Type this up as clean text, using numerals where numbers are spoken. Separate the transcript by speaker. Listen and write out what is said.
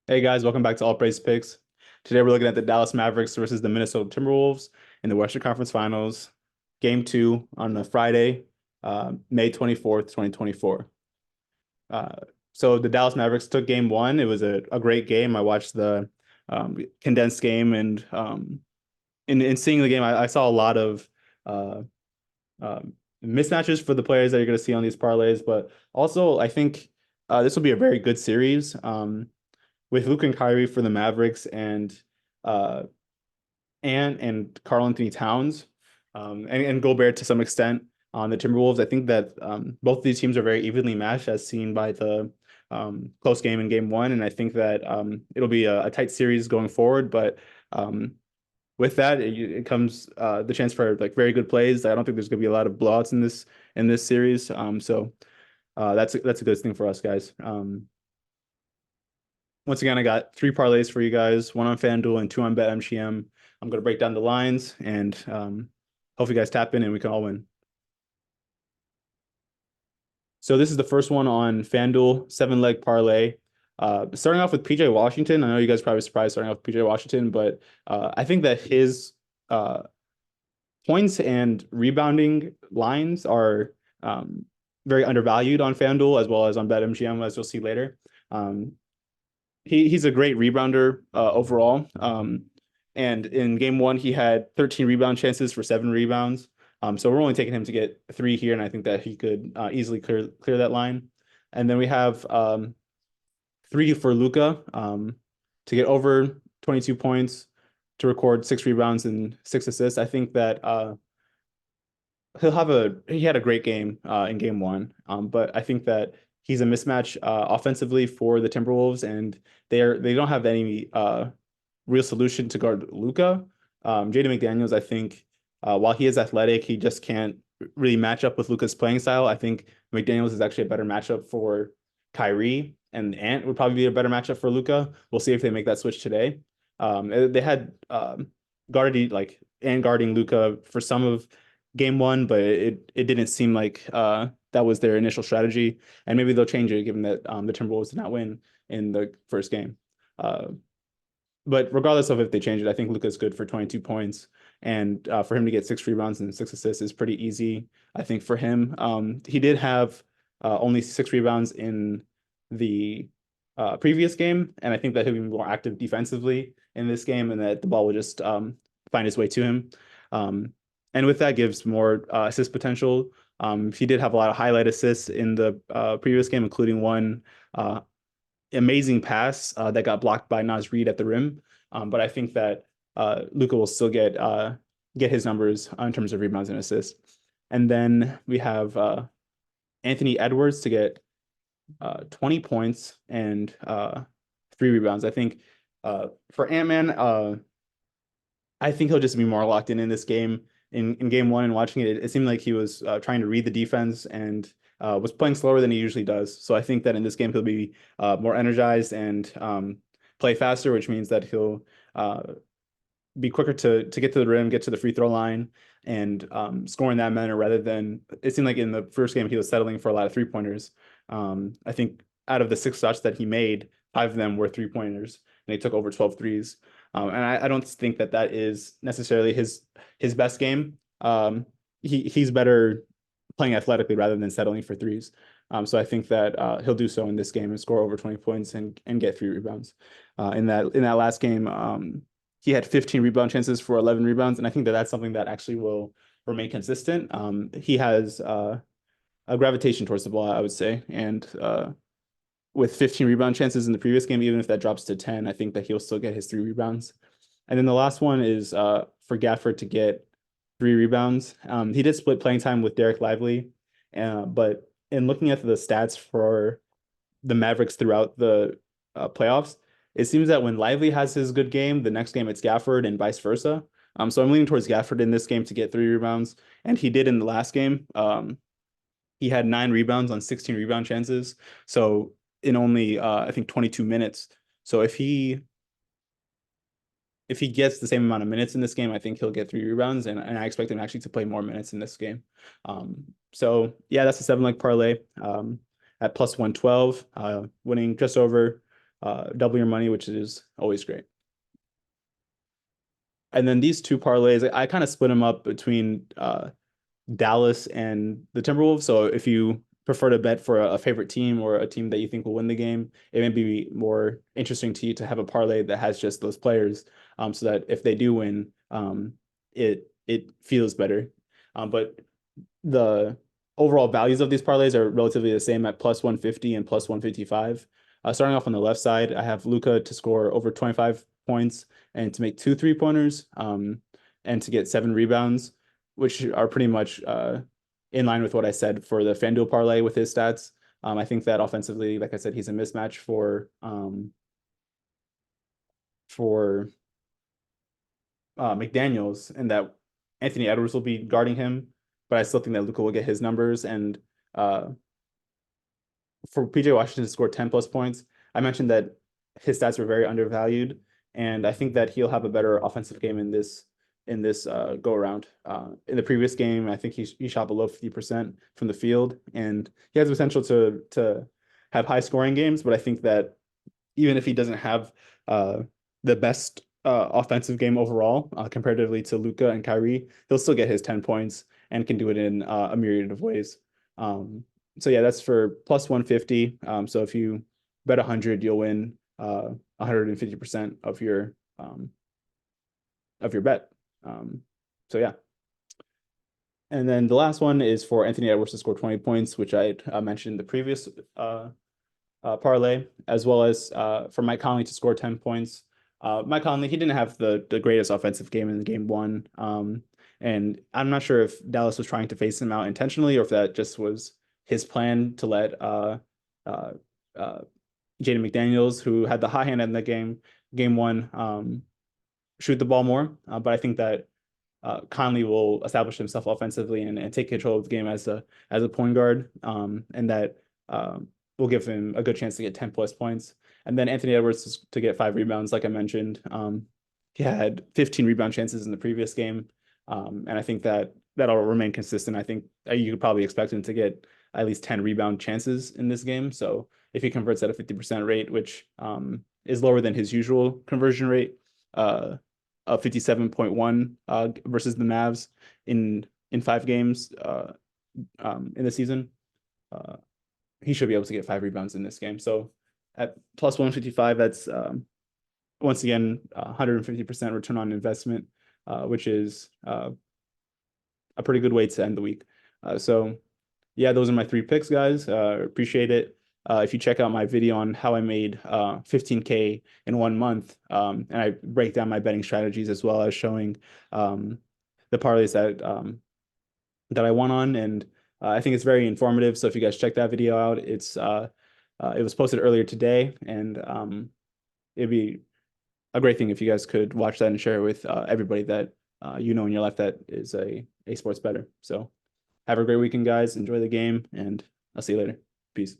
Speaker 1: Hey guys, welcome back to All Praise Picks. Today we're looking at the Dallas Mavericks versus the Minnesota Timberwolves in the Western Conference Finals, Game 2 on a Friday, May 24th, 2024. Uh, so the Dallas Mavericks took Game 1. It was a great game. I watched the condensed game, and in seeing the game, I saw a lot of uh, mismatches for the players that you're going to see on these parlays, but also I think this will be a very good series. With Luke and Kyrie for the Mavericks uh and Karl Anthony Towns and Gobert to some extent on the Timberwolves. I think that both of these teams are very evenly matched as seen by the close game in game one. And I think that it'll be a tight series going forward. But with that, it comes the chance for like very good plays. I don't think there's going to be a lot of blowouts in this series. So that's a good thing for us guys. Once again, I got three parlays for you guys, one on FanDuel and two on BetMGM. I'm going to break down the lines and hopefully you guys tap in and we can all win. So this is the first one on FanDuel, 7-leg parlay. Starting off with PJ Washington. I know you guys are probably surprised starting off with PJ Washington, but I think that his points and rebounding lines are very undervalued on FanDuel as well as on BetMGM, as you'll see later. He's a great rebounder overall. And in game one, he had 13 rebound chances for 7 rebounds. So we're only taking him to get 3 here, and I think that he could easily clear that line. And then we have 3 for Luka to get over 22 points, to record 6 rebounds and 6 assists. I think that he had a great game in game one, but I think that he's a mismatch offensively for the Timberwolves, and they don't have any real solution to guard Luka. Jaden McDaniels, I think, while he is athletic, he just can't really match up with Luka's playing style. I think McDaniels is actually a better matchup for Kyrie, and Ant would probably be a better matchup for Luka. We'll see if they make that switch today. They had guarded like Ant guarding Luka for some of game one, but it didn't seem like that was their initial strategy, and maybe they'll change it given that the Timberwolves did not win in the first game. But regardless of if they change it, I think Luka's good for 22 points, and for him to get 6 rebounds and 6 assists is pretty easy, I think, for him. He did have only 6 rebounds in the previous game, and I think that he'll be more active defensively in this game, and that the ball will just find its way to him. And with that gives more assist potential. He did have a lot of highlight assists in the previous game, including one amazing pass that got blocked by Naz Reid at the rim. But I think that Luka will still get his numbers in terms of rebounds and assists. And then we have Anthony Edwards to get 20 points and 3 rebounds. I think for Ant-Man, I think he'll just be more locked in this game. In game one and watching it, it seemed like he was trying to read the defense and was playing slower than he usually does. So I think that in this game, he'll be more energized and play faster, which means that he'll be quicker to get to the rim, get to the free throw line, and score in that manner rather than it seemed like in the first game, he was settling for a lot of 3-pointers. I think out of the 6 shots that he made, 5 of them were 3-pointers, and they took over 12 threes. And I don't think that is necessarily his best game. He's better playing athletically rather than settling for threes. So I think that he'll do so in this game and score over 20 points and get 3 rebounds. In that last game, he had 15 rebound chances for 11 rebounds, and I think that that's something that actually will remain consistent. He has a gravitation towards the ball, I would say, and with 15 rebound chances in the previous game, even if that drops to 10, I think that he'll still get his 3 rebounds. And then the last one is for Gafford to get 3 rebounds. He did split playing time with Derek Lively, but in looking at the stats for the Mavericks throughout the playoffs, it seems that when Lively has his good game, the next game it's Gafford and vice versa. So I'm leaning towards Gafford in this game to get 3 rebounds, and he did in the last game. He had 9 rebounds on 16 rebound chances. So in only I think 22 minutes. So if he gets the same amount of minutes in this game, I think he'll get 3 rebounds, and I expect him actually to play more minutes in this game. So yeah, that's a 7-leg parlay at plus 112, winning just over double your money, which is always great. And then these two parlays, I kind of split them up between Dallas and the Timberwolves. So if you prefer to bet for a favorite team or a team that you think will win the game, it may be more interesting to you to have a parlay that has just those players, so that if they do win, it feels better. But the overall values of these parlays are relatively the same at plus 150 and plus 155. Starting off on the left side, I have Luka to score over 25 points and to make two three-pointers, and to get 7 rebounds, which are pretty much in line with what I said for the FanDuel parlay with his stats. I think that offensively, like I said, he's a mismatch for McDaniels, and that Anthony Edwards will be guarding him, but I still think that Luka will get his numbers. And for PJ Washington to score 10 plus points, I mentioned that his stats were very undervalued, and I think that he'll have a better offensive game in this go around. In the previous game, I think he shot below 50% from the field, and he has the potential to have high scoring games. But I think that even if he doesn't have the best offensive game overall, comparatively to Luka and Kyrie, he'll still get his 10 points and can do it in a myriad of ways. So yeah, that's for plus 150. So if you bet 100, you'll win 150% of your bet. So yeah. And then the last one is for Anthony Edwards to score 20 points, which I mentioned in the previous parlay, as well as for Mike Conley to score 10 points. Mike Conley, he didn't have the greatest offensive game in game one. And I'm not sure if Dallas was trying to face him out intentionally or if that just was his plan to let Jaden McDaniels, who had the high hand in the game one, shoot the ball more. But I think that Conley will establish himself offensively and take control of the game as a point guard, and that will give him a good chance to get 10 plus points. And then Anthony Edwards to get 5 rebounds, like I mentioned. He had 15 rebound chances in the previous game, and I think that that'll remain consistent. I think you could probably expect him to get at least 10 rebound chances in this game. So if he converts at a 50% rate, which is lower than his usual conversion rate, of 57.1 versus the Mavs in 5 games in the season, he should be able to get 5 rebounds in this game. So at plus 155, that's once again 150% return on investment, which is a pretty good way to end the week. So yeah, those are my 3 picks, guys. Appreciate it. If you check out my video on how I made 15K in 1 month, and I break down my betting strategies as well as showing the parlays that I won on, and I think it's very informative. So if you guys check that video out, it was posted earlier today, and it'd be a great thing if you guys could watch that and share it with everybody that you know in your life that is a sports bettor. So have a great weekend, guys. Enjoy the game, and I'll see you later. Peace.